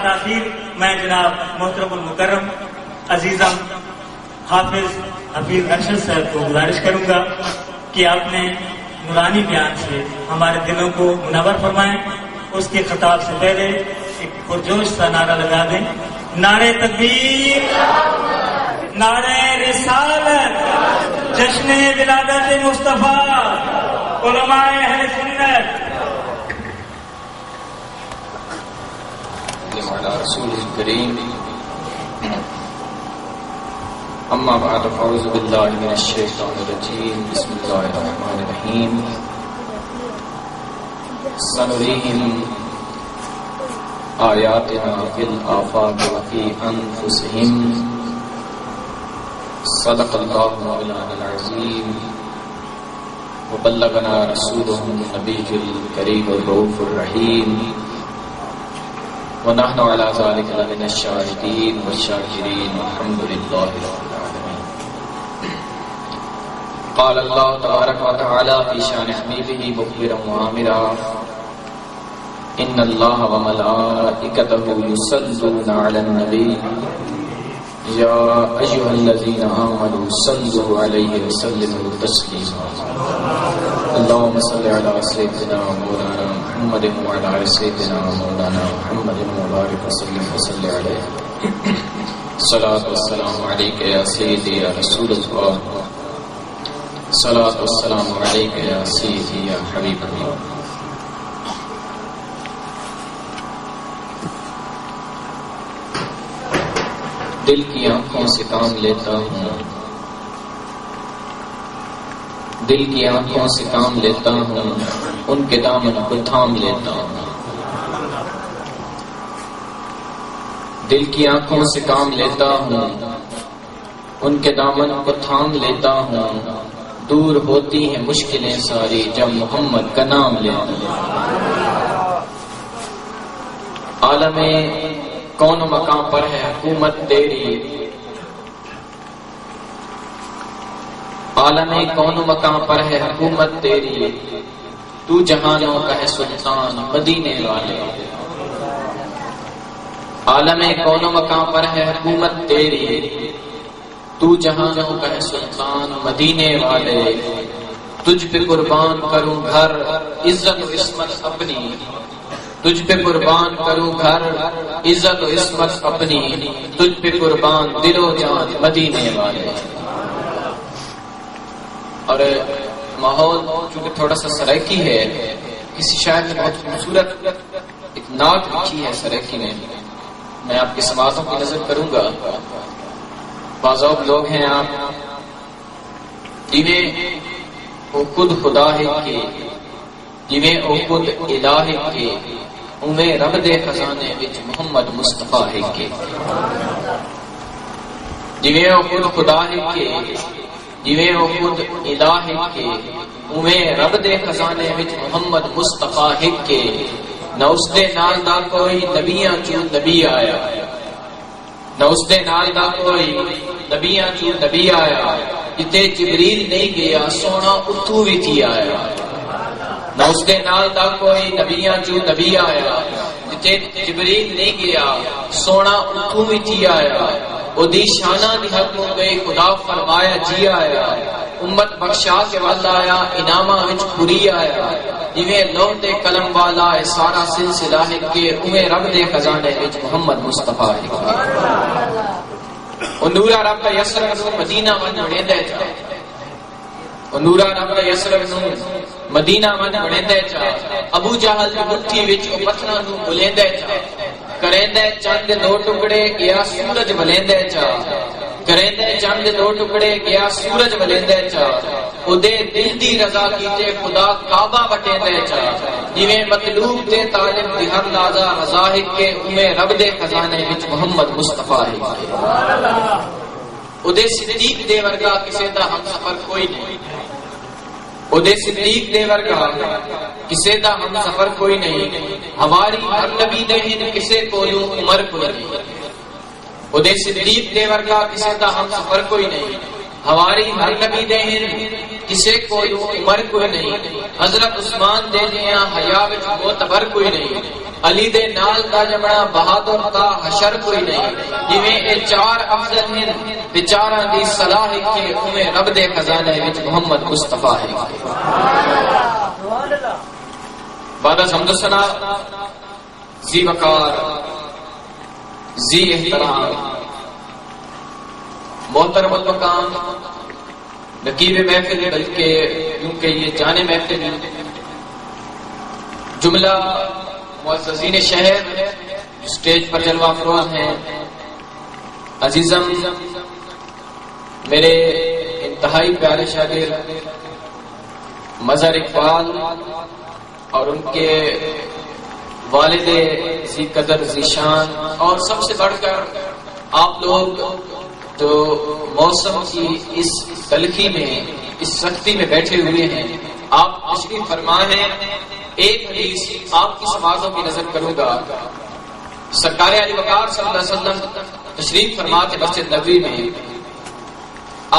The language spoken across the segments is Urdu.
تاخیر میں جناب محترم المکرم عزیزم حافظ حفیظ ارشد صاحب کو گزارش کروں گا کہ آپ نے نورانی بیان سے ہمارے دلوں کو منور فرمائیں. اس کے خطاب سے پہلے ایک پرجوش سا نعرہ لگا دیں. نعرہ تکبیر، نعرہ رسالت، جشن ولادت مصطفیٰ، علماء اہل سنت. وعلى رسوله الكريم. أما بعد فأعوذ بالله من الشيطان الرجيم. بسم الله الرحمن الرحيم. سنريهم آياتنا في الآفاق وفي أنفسهم. صدق الله مولانا العظيم وبلغنا رسوله النبي الكريم الرؤوف الرحيم ونحن على ذلك لمن الشاهدين والشاكرين والحمد لله رب العالمين. قال الله تبارك وتعالى في شان حبيبه مخبرا وآمرا إن الله وملائكته يصلون على النبي يا أيها الذين آمنوا صلوا عليه وسلموا تسليما. اللهم صل على سيدنا مولانا محمد وعلى آل سيدنا مولانا محمد وبارك وسلم عليه. الصلاة والسلام عليك يا سيدي يا رسول الله. الصلاة والسلام عليك يا سيدي يا حبيب الله. دل کی آنکھوں سے کام لیتا ہوں، دل کی آنکھوں سے کام لیتا ہوں، ان کے دامن کو تھام لیتا ہوں. دل کی آنکھوں سے کام لیتا ہوں، ان کے دامن کو تھام لیتا ہوں. دور ہوتی ہیں مشکلیں ساری جب محمد کا نام لیتا ہوں. عالم کون مقام پر ہے حکومت تیری، عالم کون مقام پر ہے حکومت تیری. تو جہانوں کا ہے سلطان مدینے والے. عالم کون مقام پر ہے حکومت تیری. تو جہانوں کا ہے سلطان مدینے والے. تجھ پہ قربان کروں گھر عزت و عصمت اپنی. تجھ پہ قربان کروں گھر عزت و عصمت اپنی. تجھ پہ قربان دل و جان مدینے والے. اور ماحول چونکہ تھوڑا سا سرائکی ہے، کسی شاعر نے بہت خوبصورت ایک نعت لکھی ہے سرائکی نے. میں آپ کی سماعتوں کی نظر کروں گا. بعض لوگ ہیں آپ جنہیں وہ خود خدا ہے کہ جنہیں وہ خود الہ ہے کہ انہیں رب دے خزانے وچ محمد مصطفیٰ ہے کہ جنہیں وہ خود خدا ہے کہ جنہیں وہ خود الہ ہے کہ انہیں رب دے خزانے وچ محمد مصطفیٰ ہے کہ نہ اس دے نال دا کوئی نبیاں چوں نبی آیا، نہ اس دے نال دا کوئی نبیاں چوں نبی آیا. جتے جبریل نہیں گیا سونا اتھو بھی تھی آیا. نہ اس دے نال دا کوئی نبیاں چوں نبی آیا. جتے جبریل نہیں گیا سونا اتھو بھی تھی آیا. او دی شانہ دی حق ہو گئی خدا فرمایا جی آیا. امت بخشا کے والا آیا انعامہ وچ پوری آیا. جویں لوح دے قلم والا ہے سارا سلسلہ ہے کہ اویں رب دے خزانے وچ محمد مصطفیٰ ہے. او نورا رب دا یسرف نو مدینہ ون وڑیندے جا. او نورا رب دا یسرف نو مدینہ ون وڑیندے جا. ابو جہل دی مٹھی وچ او پتھراں نو بلیندے جا. کریندے چند دو ٹکڑے گیا سورج بلیندے جا. کریندے چند دو ٹکڑے گیا سورج بلیندے جا. او دے دل دی رضا کیتے خدا کعبہ وٹیندے جا. جویں مطلوب تے طالب دی ہر لحظہ رضا ہے کہ اویں رب دے خزانے وچ محمد مصطفیٰ ہے. او دے صدیق دے ورگا کسے دا ہم سفر کوئی نہیں. او دے صدیق دے ورگا کسے دا ہم سفر کوئی نہیں. ہماری ہر نبی دے ہن کسے کولوں عمر کوئی نہیں. او دے صدیق دے ورگا کسے دا ہم سفر کوئی نہیں. ہماری ہر نبی دے کسے کوئی عمر کوئی نہیں، حضرت عثمان دے دیا حیا وچ معتبر کوئی نہیں، علی دے نال دا جمنا بہادر دا حشر کوئی نہیں، جویں اے چار افضل ہیں بیچاراں دی صلاح کے اویں رب دے خزانے وچ محمد مصطفیٰ ہے۔ بعد از حمد و ثنا ذی وقار ذی احترام محترم المقام نقیب محفل، بلکہ کیونکہ یہ جانے محفل جملہ معززین شہر اسٹیج پر جلوہ افروز ہیں، عزیزم میرے انتہائی پیارے شاگرد مظہر اقبال اور ان کے والد ذی قدر ذی شان، اور سب سے بڑھ کر آپ لوگ جو موسم کی اس تلخی میں اس سختی میں بیٹھے ہوئے ہیں، آپ تشریف فرما ہیں۔ ایک حدیث آپ کی سماعتوں کی نظر کروں گا۔ سرکار علی وقار صلی اللہ علیہ وسلم تشریف فرما تھے مسجد نبوی میں۔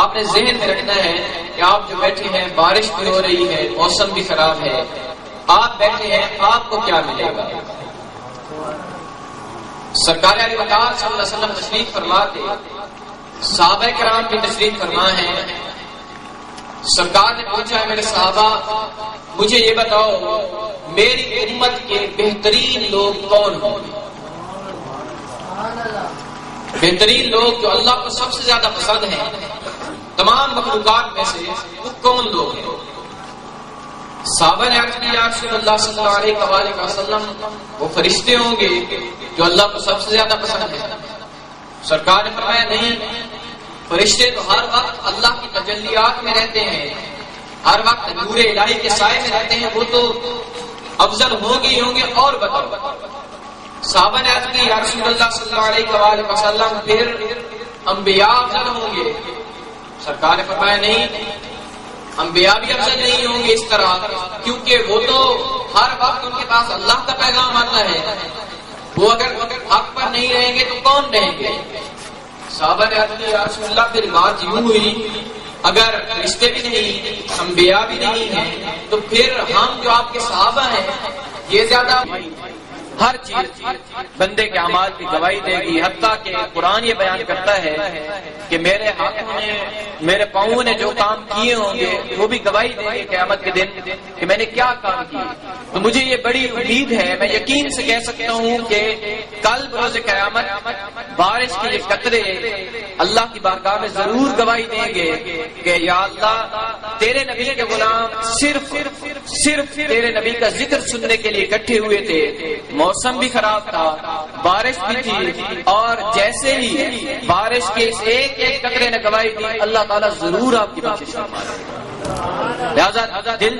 آپ نے ذہن میں رکھنا ہے کہ آپ جو بیٹھے ہیں، بارش بھی ہو رہی ہے، موسم بھی خراب ہے، آپ بیٹھے ہیں، آپ کو کیا ملے گا؟ سرکار علی وقار صلی اللہ علیہ وسلم تشریف فرماتے، صحابہ کرام بھی تشریف فرما ہے۔ سرکار نے پوچھا ہے میرے صحابہ مجھے یہ بتاؤ میری امت کے بہترین لوگ کون ہوں گے؟ بہترین لوگ جو اللہ کو سب سے زیادہ پسند ہیں تمام مخلوقات میں سے، وہ کون لوگ ہیں؟ صحابہ نے عرض کی یا رسول اللہ صلی اللہ علیہ وآلہ وسلم وہ فرشتے ہوں گے جو اللہ کو سب سے زیادہ پسند ہیں؟ سرکار نے فرمایا نہیں، فرشتے تو ہر وقت اللہ کی تجلیات میں رہتے ہیں، ہر وقت نور الہی کے سائے میں رہتے ہیں، وہ تو افضل ہوں گے ہی ہوں گے، اور بتاؤ۔ صحابہ نے عرض کی یا رسول اللہ صلی اللہ علیہ وآلہ وسلم پھر انبیاء افضل ہوں گے؟ سرکار نے فرمایا نہیں، انبیاء بھی افضل نہیں ہوں گے اس طرح، کیونکہ وہ تو ہر وقت ان کے پاس اللہ کا پیغام آتا ہے، وہ اگر حق پر نہیں رہیں گے تو کون رہیں گے؟ صحابہ نے عرض کی یا رسول اللہ پھر بات یوں ہوئی اگر رشتے بھی نہیں، انبیاء بھی نہیں ہیں، تو پھر ہم جو آپ کے صحابہ ہیں یہ زیادہ ہر چیز بندے کے اعمال کی گواہی دے گی، حتیٰ کہ قرآن یہ بیان کرتا ہے کہ میرے ہاتھوں نے میرے پاؤں نے جو کام کیے ہوں گے وہ بھی گواہی دیں گے قیامت کے دن کہ میں نے کیا کام کیے۔ تو مجھے یہ بڑی امید ہے، میں یقین سے کہہ سکتا ہوں کہ کل بروز قیامت بارش کے یہ قطرے اللہ کی بارگاہ میں ضرور گواہی دیں گے کہ یا اللہ تیرے نبی کے غلام صرف تیرے نبی کا ذکر سننے کے لیے اکٹھے ہوئے تھے، موسم بھی خراب تھا، بارش بھی تھی، اور جیسے ہی بارش کے اس ایک قطرے نے گواہی دی اللہ تعالیٰ ضرور آپ کی بخشش فرمائے۔ لہذا دل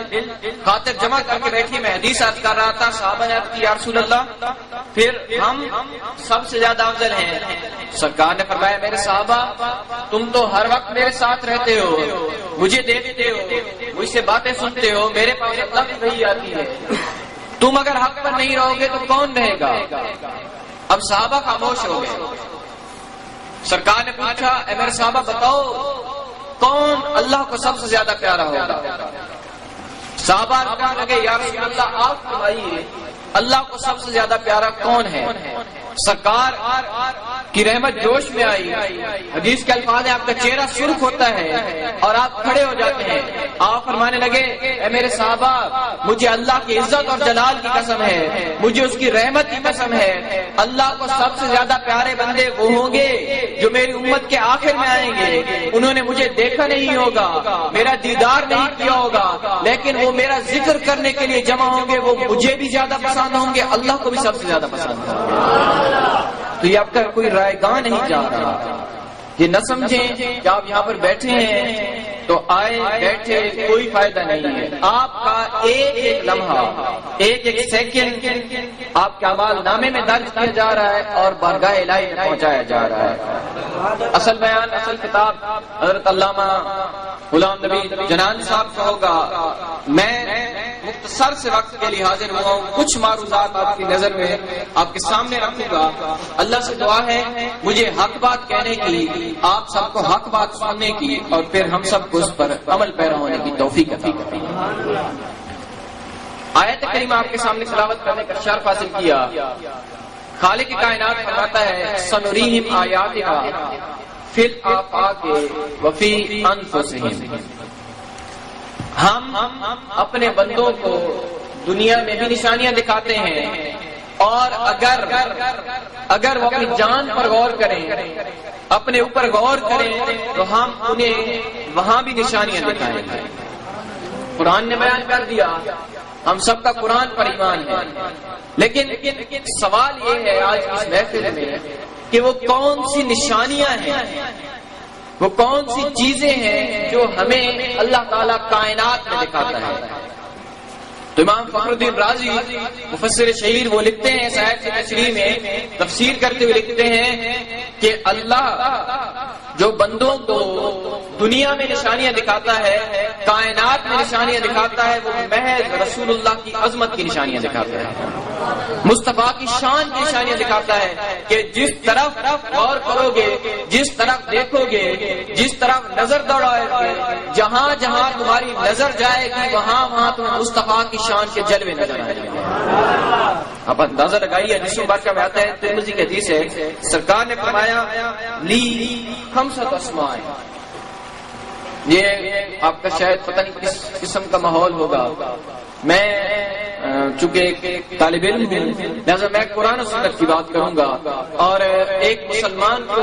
خاطر جمع کر کے بیٹھی، میں حدیث عرض کر رہا تھا، صحابہ نے عرض کی یا رسول اللہ پھر ہم سب سے زیادہ افضل ہیں؟ سرکار نے فرمایا میرے صحابہ تم تو ہر وقت میرے ساتھ رہتے ہو، مجھے دیکھتے ہو، مجھ سے باتیں سنتے ہو، میرے پاس اللہ کی وحی آتی ہے، تم اگر حق پر نہیں رہو گے تو کون رہے گا؟ اب صحابہ خاموش ہو گئے۔ سرکار نے پوچھا اے میرے صحابہ بتاؤ کون اللہ کو سب سے زیادہ پیارا ہوگا؟ صحابہ کہنے لگے یا رسول اللہ آپ فرمائیے اللہ کو سب سے زیادہ پیارا کون ہے؟ سرکار کی رحمت جوش میں آئی، حدیث کے الفاظ ہے آپ کا چہرہ سرخ ہوتا ہے اور آپ کھڑے ہو جاتے ہیں، آپ فرمانے لگے اے میرے صحابہ مجھے اللہ کی عزت اور جلال کی قسم ہے، مجھے اس کی رحمت کی قسم ہے، اللہ کو سب سے زیادہ پیارے بندے وہ ہوں گے جو میری امت کے آخر میں آئیں گے، انہوں نے مجھے دیکھا نہیں ہوگا، میرا دیدار نہیں کیا ہوگا، لیکن وہ میرا ذکر کرنے کے لیے جمع ہوں گے، وہ مجھے بھی زیادہ پسند ہوں گے، اللہ کو بھی سب سے زیادہ پسند ہوں گے۔ تو یہ آپ کا کوئی رائے گاہ نہیں جا رہا، یہ نہ سمجھیں کہ آپ یہاں پر بیٹھے ہیں تو آئے بیٹھے کوئی فائدہ نہیں ہے، آپ کا ایک ایک لمحہ ایک ایک سیکنڈ آپ کے اعمال نامے میں درج کیا جا رہا ہے اور بارگاہ الہی میں پہنچایا جا رہا ہے۔ اصل بیان اصل کتاب حضرت علامہ غلام نبی جنان صاحب کا ہوگا، میں مختصر سے وقت کے لیے حاضر ہوا ہوں. کچھ معروضات آپ کی نظر میں آپ کے سامنے رکھوں گا. اللہ سے دعا ہے مجھے حق بات کہنے کی، آپ سب کو حق بات سننے کی، اور پھر ہم سب کو اس پر عمل پیرا ہونے کی توفیق عطا فرمائے. آیت کریمہ آپ کے سامنے تلاوت کرنے کا شرف حاصل کیا. خالق کائنات فرماتا ہے سنریہم آیاتنا فی الآفاق وفی انفسہم. ہم اپنے بندوں کو دنیا میں بھی نشانیاں دکھاتے ہیں، اور اگر وہ اپنی جان پر غور کریں، اپنے اوپر غور کریں، تو ہم انہیں وہاں بھی نشانیاں دکھائیں گے. قرآن نے بیان کر دیا ہم سب کا قرآن پر ایمان ہے، لیکن سوال یہ ہے آج اس محفل میں کہ وہ کون سی نشانیاں ہیں، وہ کون سی چیزیں ہیں جو ہمیں اللہ تعالیٰ کائنات میں دکھاتا ہے. تو امام فخر الدین رازی مفسر شہیر وہ لکھتے ہیں اس آیت کی تشریح میں تفسیر کرتے ہوئے لکھتے ہیں کہ اللہ جو بندوں کو دنیا میں نشانیاں دکھاتا ہے، کائنات میں نشانیاں دکھاتا ہے، وہ محض رسول اللہ کی عظمت کی نشانیاں دکھاتا ہے، مصطفیٰ کی شان کی نشانیاں دکھاتا ہے کہ جس طرف غور کرو گے، جس طرف دیکھو گے، جس طرف نظر دوڑاؤ گے، جہاں جہاں تمہاری نظر جائے گی وہاں تمہیں مصطفیٰ کی شان کے جلوے نظر آئیں گے. اب اندازہ لگائیے حدیث مبارکہ میں آتا ہے، ترمذی کی حدیث ہے، سرکار نے فرمایا لی خمسۃ اسماء. یہ آپ کا شاید پتہ نہیں کس قسم کا ماحول ہوگا. میں چونکہ ایک طالب علم ہوں لہذا میں قرآن و سنت کی بات کروں گا، اور ایک مسلمان کو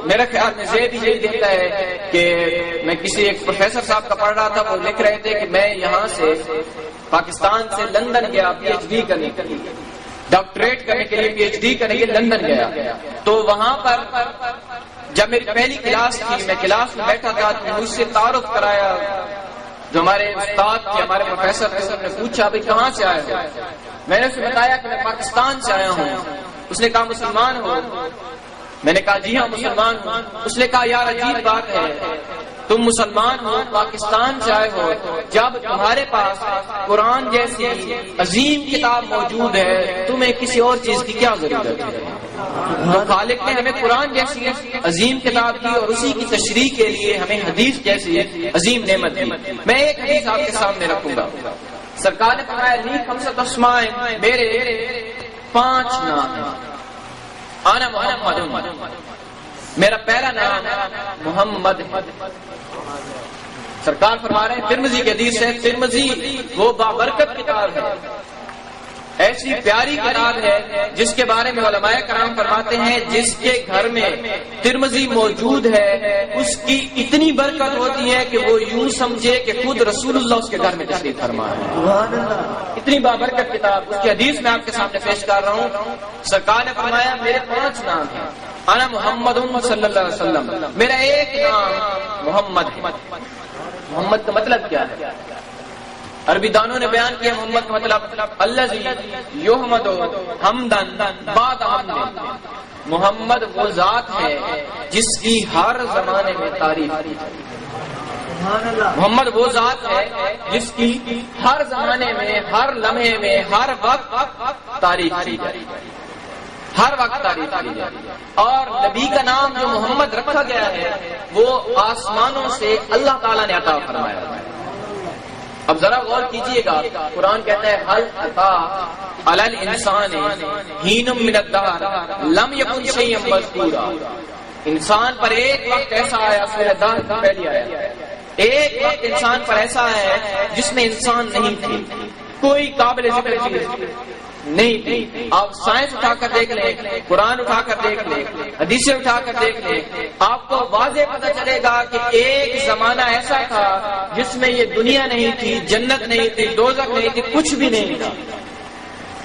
میرا خیال میں زید ہی دیتا ہے کہ میں کسی ایک پروفیسر صاحب کا پڑھ رہا تھا، وہ لکھ رہے تھے کہ میں یہاں سے پاکستان سے لندن گیا پی ایچ ڈی کرنے کے لیے، ڈاکٹریٹ کرنے کے لیے پی ایچ ڈی کرنے کے لیے لندن گیا. تو وہاں پر جب میری پہلی کلاس تھی، میں کلاس میں بیٹھا تھا، مجھ سے تعارف کرایا جو ہمارے استاد تھے، ہمارے پروفیسر تھے. انہوں نے پوچھا بھائی کہاں سے آئے ہو؟ میں نے اسے بتایا کہ میں پاکستان سے آیا ہوں. اس نے کہا مسلمان ہو؟ میں نے کہا جی ہاں مسلمان ہوں. اس نے کہا یار عجیب بات ہے، تم مسلمان ہو، پاکستان سے آئے ہو، جب تمہارے پاس قرآن جیسی عظیم کتاب موجود ہے تمہیں کسی اور چیز کی کیا ضرورت ہے؟ تو خالق نے ہمیں قرآن جیسی عظیم کتاب دی اور اسی کی تشریح کے لیے ہمیں حدیث جیسی عظیم نعمت دی. میں ایک حدیث آپ کے سامنے رکھوں گا. سرکار نے فرمایا لی خمسۃ اسماء، میرے 5 نام ہیں. انا محمد، میرا پہلا نام محمد ہے. سرکار فرما رہے ہیں ترمذی کی حدیث ہے، ترمذی وہ بابرکت کتاب ہے، ایسی پیاری کتاب ہے جس کے بارے میں علماء کرام فرماتے ہیں جس کے گھر میں ترمذی موجود ہے اس کی اتنی برکت ہوتی ہے کہ وہ یوں سمجھے کہ خود رسول اللہ اس کے گھر میں تشریف فرما ہے. اتنی بابرکت کتاب. اس کی حدیث میں آپ کے سامنے پیش کر رہا ہوں. سرکار نے فرمایا میرے 5 نام ہیں. انا محمد صلی اللہ علیہ وسلم، میرا ایک نام محمد ہے. محمد کا مطلب کیا ہے؟ عربی دانوں نے بیان کیا محمد کا مطلب الذی یحمد حمدن بعد حمد. محمد وہ ذات ہے جس کی ہر زمانے میں تعریف کی جائے. محمد وہ ذات ہے جس کی ہر زمانے میں، ہر لمحے میں، ہر وقت تعریف کی جائے، ہر وقت تعریف کی جائے. اور نبی کا نام جو محمد رکھا گیا ہے وہ آسمانوں سے اللہ تعالیٰ نے عطا فرمایا ہے. اب ذرا غور کیجئے گا، قرآن کہتا ہے حل عطا علی الانسان حین من الدہر لم یکن شیئا مذکورا. انسان پر ایک وقت ایسا آیا، سورہ دہر سے پہلے آیا، ایک وقت انسان پر ایسا ہے جس میں انسان نہیں تھی، کوئی قابل ذکر چیز نہیں تھی. آپ سائنس اٹھا کر دیکھ لیں، قرآن اٹھا کر دیکھ لیں، حدیثیں اٹھا کر دیکھ لیں، آپ کو واضح پتہ چلے گا کہ ایک زمانہ ایسا تھا جس میں یہ دنیا نہیں تھی، جنت نہیں تھی، دوزخ نہیں تھی، کچھ بھی نہیں تھا،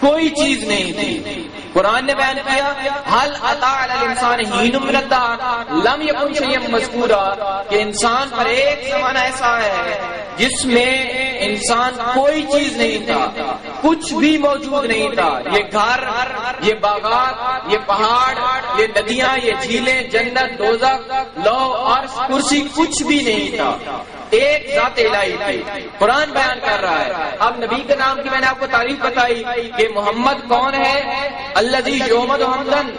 کوئی چیز نہیں تھی. قرآن نے بیان کیا حل عطا علی الانسان حین من الدہر لم یکن شیئا مذکورا، کہ انسان پر ایک زمانہ ایسا ہے جس میں انسان کوئی چیز نہیں تھا، کچھ بھی موجود نہیں تھا. یہ گھر، یہ باغات، یہ پہاڑ، یہ ندیاں، یہ جھیلیں، جنت، دوزخ، لوح، عرش، کرسی، کچھ بھی نہیں تھا. ایک ذات الہی کی قرآن بیان کر رہا ہے۔ اب نبی کے نام کی میں نے آپ کو تعریف بتائی کہ محمد کون ہے؟ الذی یحمد حمدن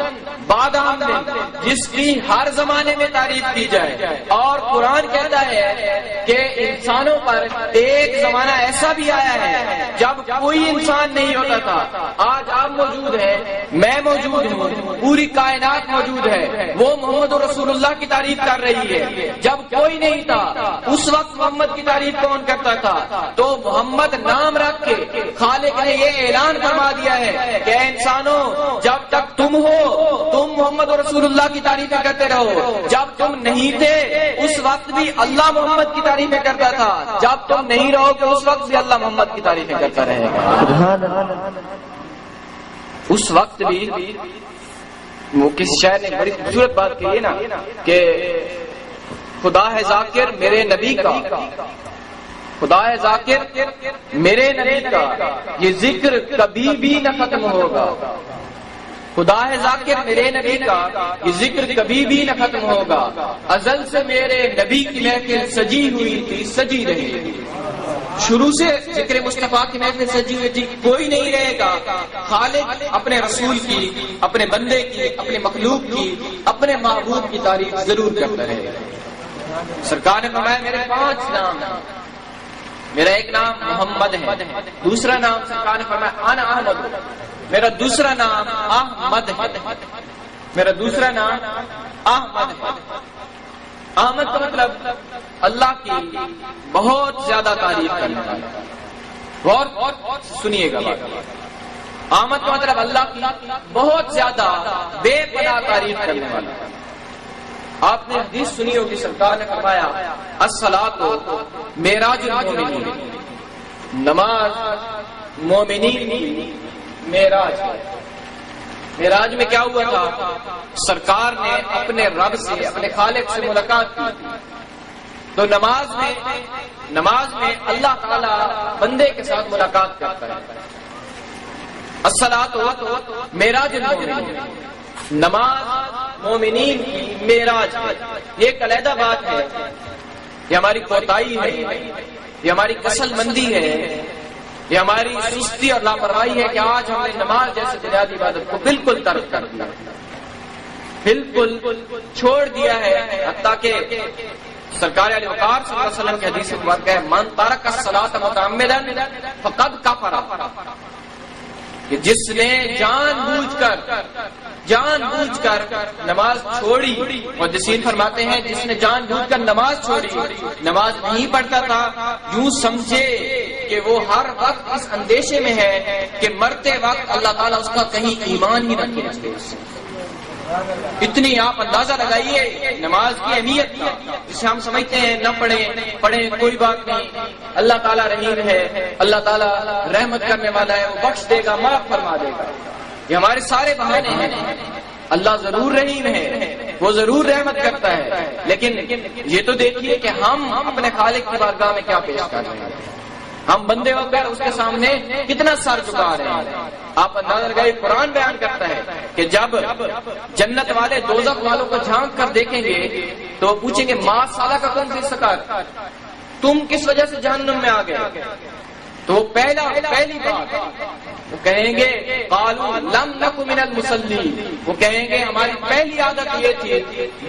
بعد حمد، جس کی ہر زمانے میں تعریف کی جائے۔ اور قرآن کہتا ہے کہ انسانوں پر ایک زمانہ ایسا بھی آیا ہے جب کوئی انسان نہیں ہوتا تھا۔ آج آپ موجود ہیں، میں موجود ہوں، پوری کائنات موجود ہے، وہ محمد رسول اللہ کی تعریف کر رہی ہے۔ جب کوئی نہیں تھا اس وقت محمد کی تعریف کون کرتا تھا؟ تو محمد نام رکھ کے خالق نے یہ اعلان فرما دیا ہے کہ اے انسانوں، جب تک تم ہو تم محمد رسول اللہ کی تعریفیں کرتے رہو، جب تم نہیں تھے اس وقت بھی اللہ محمد کی تعریفیں کرتا تھا، جب تم نہیں رہو گے اس وقت بھی اللہ محمد کی تعریفیں کرتا رہے گا۔ اس وقت بھی وہ کس شاعر نے بڑی خوبصورت بات کہی ہے نا کہ خدا ہے ذاکر میرے نبی کا، خدا ہے ذاکر میرے نبی کا، یہ ذکر کبھی بھی نہ ختم ہوگا۔ خدا ہے ذاکر میرے نبی کا، یہ ذکر کبھی بھی نہ ختم ہوگا۔ ازل سے میرے نبی کی محفل سجی ہوئی تھی، سجی رہے گی۔ شروع سے ذکر مصطفیٰ کی محفل سجی ہوئی تھی، کوئی نہیں رہے گا۔ خالق اپنے رسول کی، اپنے بندے کی، اپنے مخلوق کی، اپنے محبوب کی تعریف ضرور کرتا رہے گا۔ سرکار نے فرمایا میرے 5 نام ہیں، میرا ایک نام محمد ہے، دوسرا نام سرکار نے فرمایا انا احمد، میرا دوسرا نام احمد ہے، میرا دوسرا نام احمد ہے۔ احمد کا مطلب اللہ کی بہت زیادہ تعریف کرنے والا۔ اور سنیے گا بات، احمد کا مطلب اللہ کی بہت زیادہ بے پناہ تعریف کرنے والا۔ آپ نے حدیث سنی ہوگی، سرکار نے فرمایا الصلاۃ معراج المومنین، نماز مومنین کی معراج۔ معراج میں کیا ہوا تھا؟ سرکار نے اپنے رب سے، اپنے خالق سے ملاقات کی، تو نماز میں اللہ تعالی بندے کے ساتھ ملاقات کرتا ہے۔ الصلاۃ معراج المومنین، نماز مومنین کی معراج ہے۔ یہ ایک علیحدہ بات ہے، یہ ہماری کوتاہی ہے، یہ ہماری کسل مندی ہے، یہ ہماری سستی اور لاپرواہی ہے کہ آج ہم نے نماز جیسے بنیادی عبادت کو بالکل ترک کر دیا، بالکل چھوڑ دیا ہے۔ حتیٰ کہ سرکار علیہ وقار صلی اللہ علیہ وسلم کی حدیث مبارکہ ہے من ترک الصلاۃ متعمدا فقد کفر، کہ جس نے جان بوجھ کر نماز چھوڑی، محدثین فرماتے ہیں جس نے جان بوجھ کر نماز چھوڑی، نماز نہیں پڑھتا تھا، یوں سمجھے کہ وہ ہر وقت اس اندیشے میں ہے کہ مرتے وقت اللہ تعالیٰ اس کا کہیں ایمان ہی رکھے رکھے۔ اتنی آپ اندازہ لگائیے نماز کی اہمیت کا، جسے ہم سمجھتے ہیں نہ پڑھیں کوئی بات نہیں، اللہ تعالیٰ رحیم ہے، اللہ تعالیٰ رحمت کرنے والا ہے، وہ بخش دے گا، معاف فرما دے گا۔ یہ ہمارے سارے بہانے ہیں۔ اللہ ضرور رحیم ہے، وہ ضرور رحمت کرتا ہے، لیکن یہ تو دیکھیے کہ ہم اپنے خالق کی بارگاہ میں کیا پیش کر رہے ہیں۔ ہم بندے ہو کر اس کے سامنے کتنا سر جھکا رہے ہیں۔ آپ اندازہ لگائیے، قرآن بیان کرتا ہے کہ جب جنت والے دوزخ والوں کو جھانک کر دیکھیں گے تو پوچھیں گے ما سلککم فی سقر، تم کس وجہ سے جہنم میں آ گئے؟ تو پہلی بات وہ کہیں گے قالوا لم نک من المصلین، وہ کہیں گے ہماری پہلی عادت یہ تھی،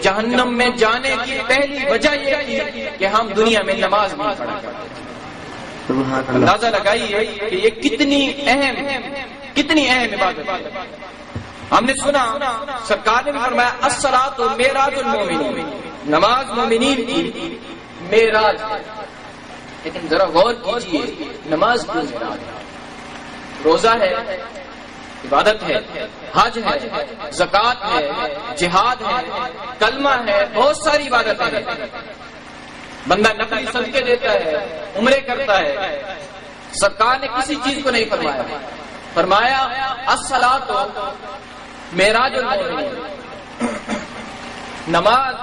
جہنم میں جانے کی پہلی وجہ یہ تھی کہ ہم دنیا میں نماز نہیں پڑھا کرتے۔ اندازہ لگائیے کہ یہ کتنی اہم عبادت ہے۔ ہم نے سنا سرکار نے بھی فرمایا الصلاۃ معراج المومنین، نماز مومنین کی معراج ہے۔ لیکن ذرا غور کیجیے نماز کیوں معراج ہے؟ روزہ ہے، عبادت ہے، حج ہے، زکوٰۃ ہے، جہاد ہے، کلمہ ہے، بہت ساری عبادتیں ہیں۔ بندہ نفلی صدقے دیتا ہے، عمرے کرتا ہے۔ سرکار نے کسی چیز کو نہیں فرمایا الصلاۃ معراج المومنین، نماز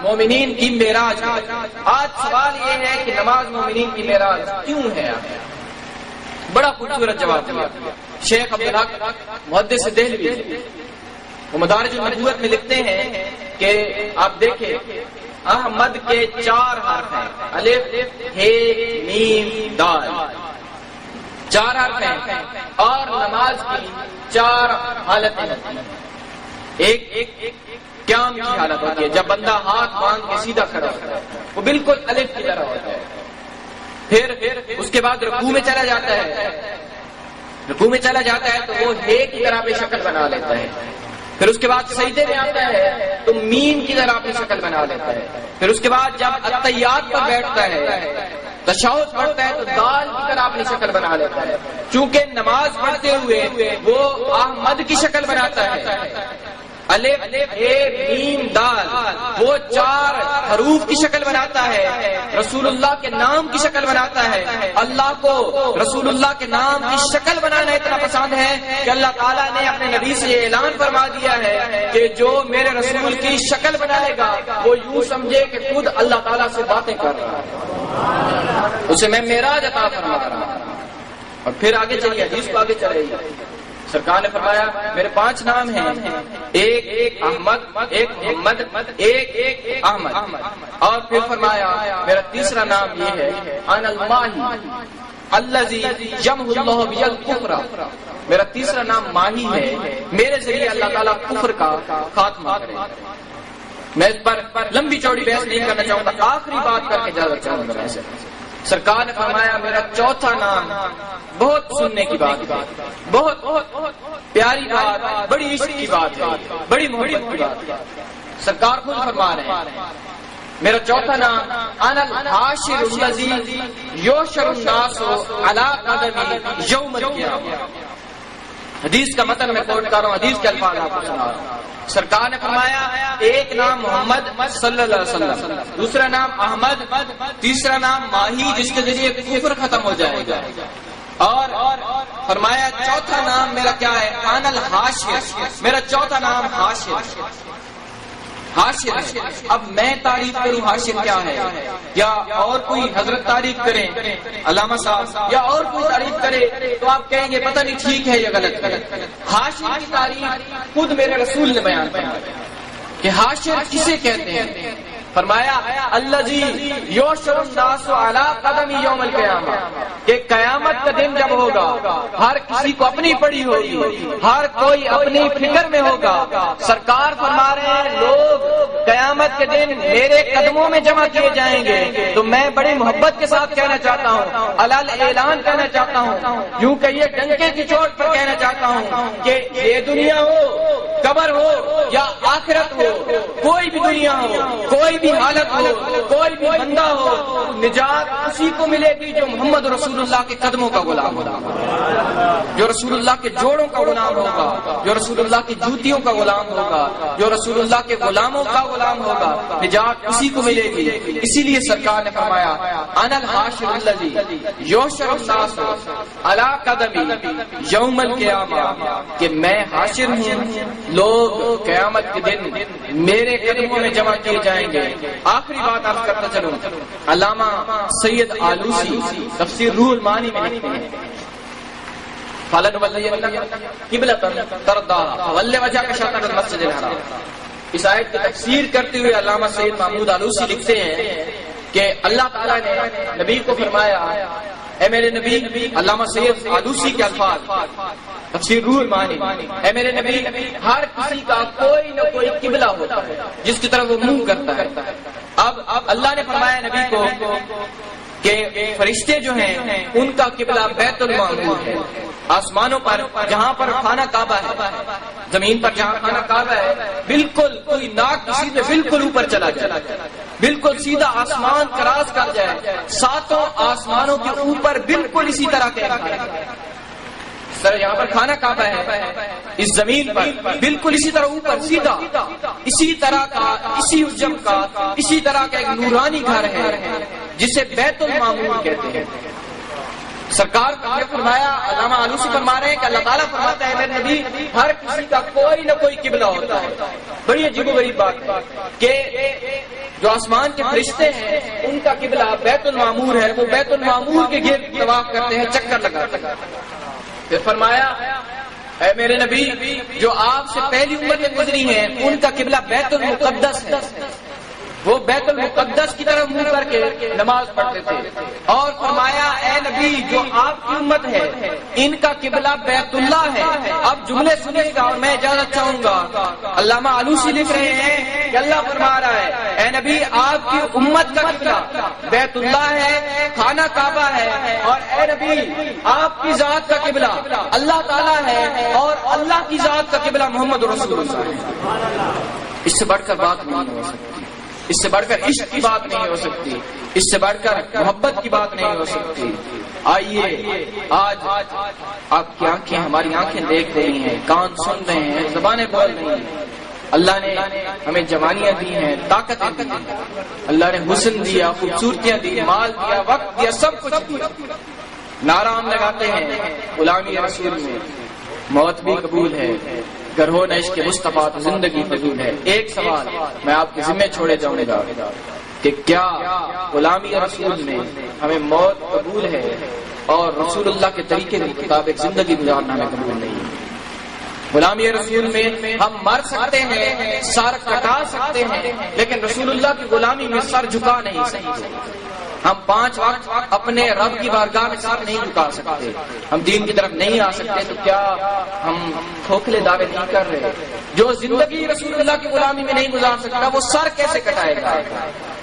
مومنین کی معراج ہے۔ آج سوال یہ ہے کہ نماز مومنین کی معراج کیوں ہے؟ بڑا خوبصورت جواب دیا شیخ عبدالحق محدث دہلوی، وہ مدارج النبوت میں لکھتے ہیں کہ آپ دیکھیں احمد کے 4 حرف ہیں، الف ہے میم دال، 4 حرف ہیں، اور نماز کی 4 حالتیں ہوتی ہیں۔ ایک قیام کی حالت ہوتی ہے، جب بندہ ہاتھ باندھ کے سیدھا کھڑا ہوتا ہے، وہ بالکل الف کی طرح ہوتا ہے۔ پھر اس کے بعد رکوع میں چلا جاتا ہے، رکوع میں چلا جاتا ہے تو وہ ہے کی طرح اپنی شکل بنا لیتا ہے۔ پھر اس کے بعد سجدے میں آتا ہے تو میم کی طرح اپنی شکل بنا لیتا ہے۔ پھر اس کے بعد جب اتحیات پر بیٹھتا ہے، تشہد پڑھتا ہے تو دال کی طرح اپنی شکل بنا لیتا ہے۔ چونکہ نماز پڑھتے ہوئے وہ احمد کی شکل بناتا ہے، الف ہے میم دال، وہ 4 حروف کی شکل بناتا ہے، رسول اللہ کے نام کی شکل بناتا ہے۔ اللہ کو رسول اللہ کے نام کی شکل بنانا اتنا پسند ہے کہ اللہ تعالیٰ نے اپنے نبی سے یہ اعلان فرما دیا ہے کہ جو میرے رسول کی شکل بنائے گا وہ یوں سمجھے کہ خود اللہ تعالیٰ سے باتیں کر رہا ہے، اسے میں معراج عطا فرما رہا ہوں۔ اور پھر آگے چلیے، حدیث کو آگے چلے گی۔ سرکار نے فرمایا میرے 5 نام ہیں، ایک احمد، ایک محمد، ایک احمد، اور پھر فرمایا میرا تیسرا نام یہ ہے انا الماہی الذی یمحو اللہ بی الکفر، میرا تیسرا نام ماہی ہے، میرے ذریعے اللہ تعالیٰ کفر کا خاتمہ کرے۔ میں اس پر لمبی چوڑی بحث نہیں کرنا چاہوں گا، آخری بات کر کے اجازت چاہوں گا۔ سرکار نے فرمایا میرا چوتھا نام، بہت سننے کی بات ہے، بہت پیاری بات، بڑی عشق کی بات ہے، بڑی محبت کی بات ہے۔ سرکار خود فرما رہے ہیں میرا چوتھا نام انا الحاشر الذی یحشر الناس علی قدمی یوم القیامہ۔ حدیث کا متن میں کوٹ کر رہا ہوں، حدیث کے الفاظ آپ کو سنا رہا ہوں۔ سرکار نے فرمایا ایک نام محمد صلی اللہ علیہ وسلم، دوسرا نام احمد، تیسرا نام ماہی جس کے ذریعے کفر ختم ہو جائے گا، اور فرمایا چوتھا نام میرا کیا ہے، انا الحاشر، میرا چوتھا نام حاشر، حاشر ہے۔ اب میں تعریف کروں حاشر کیا ہے، یا اور کوئی حضرت تعریف کریں علامہ صاحب، یا اور کوئی تعریف کرے تو آپ کہیں گے پتہ نہیں ٹھیک ہے یا غلط ہے۔ حاشر کی تعریف خود میرے رسول نے بیان فرمائی کہ حاشر کسے کہتے ہیں، فرمایا الذی یحشر الناس علی قدم یوم القیامہ، کہ قیامت کا دن جب ہوگا ہر کسی کو اپنی پڑی ہوگی، ہر کوئی اپنی فکر میں ہوگا۔ سرکار فرما رہے ہیں لوگ قیامت کے دن میرے قدموں میں جمع کیے جائیں گے، تو میں بڑی محبت کے ساتھ کہنا چاہتا ہوں، علل اعلان کہنا چاہتا ہوں، یوں کہیے ڈنکے کی چوٹ پر کہنا چاہتا ہوں کہ یہ دنیا ہو، قبر ہو یا آخرت ہو، کوئی بھی دنیا ہو، کوئی بھی حالت ہو، کوئی بھی بندہ ہو، نجات اسی کو ملے گی جو محمد رسول اللہ کے قدموں کا غلام ہوگا، جو رسول اللہ کے جوڑوں کا غلام ہوگا، جو رسول اللہ کی جوتیوں کا غلام ہوگا، جو رسول اللہ کے غلاموں کا غلام ہوگا، نجات اسی کو ملے گی۔ اسی لیے سرکار نے فرمایا انا الحاشر الذی یحشر الناس علی قدمی یوم القیامہ، کہ میں حاشر ہوں، لوگ قیامت کے دن میرے قدموں میں جمع کیے جائیں گے۔ آخری بات عرض کرتا چلوں، علامہ سید آلوسی تفسیر روح المعانی میں لکھتے ہیں اس آیت کی تفسیر کرتے ہوئے علامہ سید محمود آلوسی لکھتے ہیں کہ اللہ تعالیٰ نے نبی کو فرمایا اے میرے نبی، علامہ سید آلوسی کے الفاظ تفسیر روح المعانی، اے میرے نبی ہر کسی کا کوئی نہ کوئی قبلہ ہوتا ہے جس کی طرف وہ منہ کرتا ہے۔ اب اللہ نے فرمایا نبی کو کہ فرشتے جو ہیں ان کا قبلہ بیت المعمور ہے، آسمانوں پر جہاں پر خانہ کعبہ ہے، زمین پر جہاں خانہ کعبہ ہے، بالکل کوئی ناک کسی سے بالکل اوپر چلا جائے، بالکل سیدھا آسمان کراس کر جائے، 7 آسمانوں کے اوپر بالکل اسی طرح کے سر یہاں پر خانہ کعبہ ہے، اس زمین پر بالکل اسی طرح اوپر سیدھا اسی طرح کا، اسی حجم کا، اسی طرح کا ایک نورانی گھر ہے جسے بیت المعمور کہتے ہیں۔ سرکار نے فرمایا، علامہ آلوسی فرما رہے ہیں کہ اللہ تعالیٰ فرماتا ہے میرے نبی ہر کسی کا کوئی نہ کوئی قبلہ ہوتا ہے۔ بڑی عجیب و غریب بات ہے کہ جو آسمان کے فرشتے ہیں ان کا قبلہ بیت المعمور ہے، وہ بیت المعمور کے گرد طواف کرتے ہیں، چکر لگاتے ہیں۔ پھر فرمایا اے میرے نبی جو آپ سے پہلی امتیں گزری ہیں ان کا قبلہ بیت المقدس ہے، وہ بیت المقدس کی طرف منہ کر کے نماز پڑھتے تھے، اور فرمایا اے نبی جو آپ کی امت ہے ان کا قبلہ بیت اللہ ہے۔ اب جملے سنیے گا اور میں اجازت چاہوں گا، علامہ آلوسی لکھ رہے ہیں کہ اللہ فرما رہا ہے اے نبی آپ کی امت کا قبلہ بیت اللہ ہے، خانہ کعبہ ہے، اور اے نبی آپ کی ذات کا قبلہ اللہ تعالیٰ ہے، اور اللہ کی ذات کا قبلہ محمد رسول اللہ ہے۔ اس سے بڑھ کر بات نہیں ہو سکتی، اس سے بڑھ کر عشق کی بات نہیں ہو سکتی، اس سے بڑھ کر محبت کی بات نہیں ہو سکتی۔ آئیے آج آپ کی آنکھیں ہماری آنکھیں دیکھ رہی ہیں، کان سن رہے ہیں، زبانیں بول رہی ہیں۔ اللہ نے ہمیں جوانیاں دی ہیں، طاقتیں دی ہیں، اللہ نے حسن دیا، خوبصورتیاں دی، مال دیا، وقت دیا، سب کچھ دیا۔ نعرہ ہم لگاتے ہیں غلامی رسول میں، موت بھی قبول ہے، گر ہو نہ عشق مصطفیٰ تو زندگی فضول ہے۔ ایک سوال میں آپ کے ذمہ چھوڑے جاؤں گا کہ کیا غلامی رسول میں ہمیں موت قبول ہے اور رسول اللہ کے طریقے کے مطابق زندگی گزارنا ہمیں قبول نہیں ہے؟ غلامی رسول میں ہم مر سکتے ہیں، سر کٹا سکتے ہیں، لیکن رسول اللہ کی غلامی میں سر جھکا نہیں سکتے۔ ہم 5 وقت اپنے رب کی بارگاہ میں سر نہیں جھکا سکتے، ہم دین کی طرف نہیں آ سکتے، تو کیا ہم کھوکھلے دعوے نہیں کر رہے؟ جو زندگی رسول اللہ کی غلامی میں نہیں گزار سکتا وہ سر کیسے کٹائے گا؟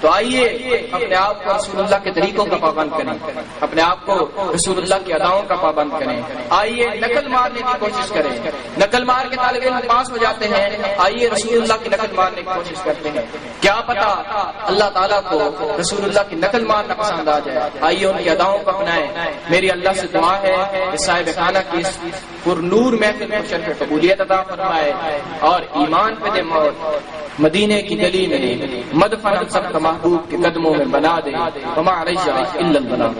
تو آئیے اپنے آپ کو رسول اللہ کے طریقوں کا پابند کریں، اپنے آپ کو رسول اللہ کی اداؤں کا پابند کریں۔ آئیے نقل مارنے کی کوشش کریں، نقل مار کے طالب علم پاس ہو جاتے ہیں، آئیے رسول اللہ کی نقل مارنے کی کوشش کرتے ہیں، کیا پتا اللہ تعالیٰ کو رسول اللہ کی نقل مارنا پسند آ جائے۔ آئیے ان کی اداؤں کو اپنائیں۔ میری اللہ سے دعا ہے کہ صاحب خانہ کی اس پر نور محفل کو شرف قبولیت عطا فرمائے اور ایمان پہ دے موت، مدینے کی گلی میں مدفن ہم سب کا محبوب کے قدموں میں بنا دے۔ وما علیہ الا البلاغ۔